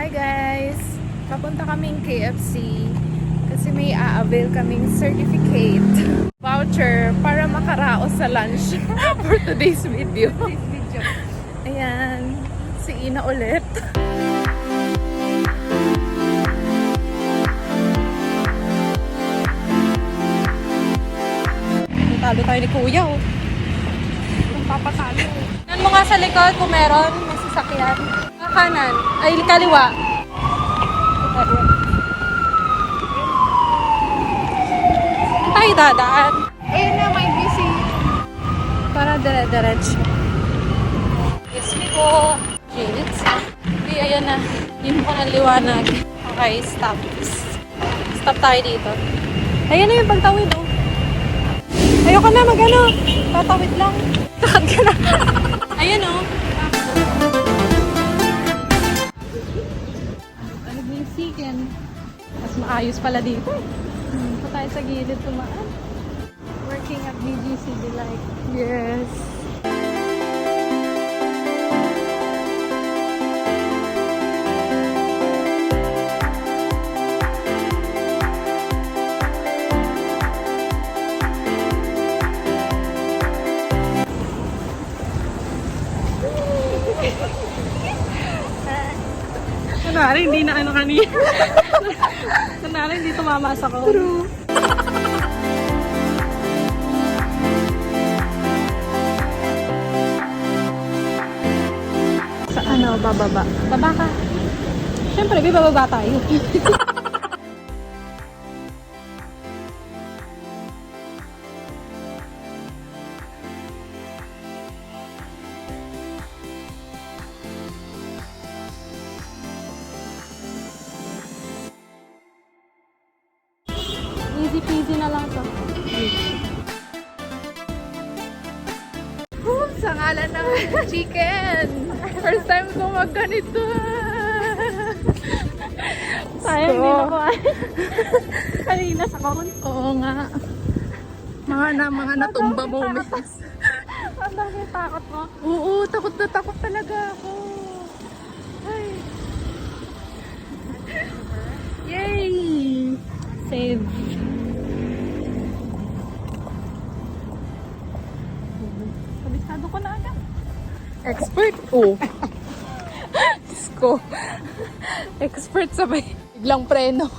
Hi guys! Papunta kaming KFC kasi may a-avail kaming certificate voucher para makaraos sa lunch for today's video. Ayan, si Ina ulit. Talo tayo ni Kuya oh. Papatalo. Nan mo nga sa likod kung meron, may sasakyan. Kanan, ay kaliwa. Saan tayo dadaan? Ayun na, may busy. Para dire-diretso. Yes, me po. Jeans. Okay, ayan na. Hindi mo ko ng liwanag. Okay, stop. Stop tayo dito. Ayan na yung pagtawid oh. Ayoko na mag-ano. Tatawid lang. Takot ka na. Ayan oh. Ano ba yung chicken? Mas maayos pala dito. Pa tayo sa gilid tumaan. Working at BGC Delight. Yes. Kunwari, hindi na ano kanina. Kunwari, hindi tumamasa ko. True. Sa ano, bababa? Baba ka. Siyempre, bababa tayo. Easy peasy na lang to. Sa ngalan ng chicken! First time ko magganito. Sayang, hindi na ko. Kanina sa koron. Oo nga. Mga natumba moments. Ang dami takot mo. Oo, takot na takot talaga ako. Ay. Yay! Save. Kabisado ko na agad. Expert ko. Diyos ko. Expert sabay. Biglang preno.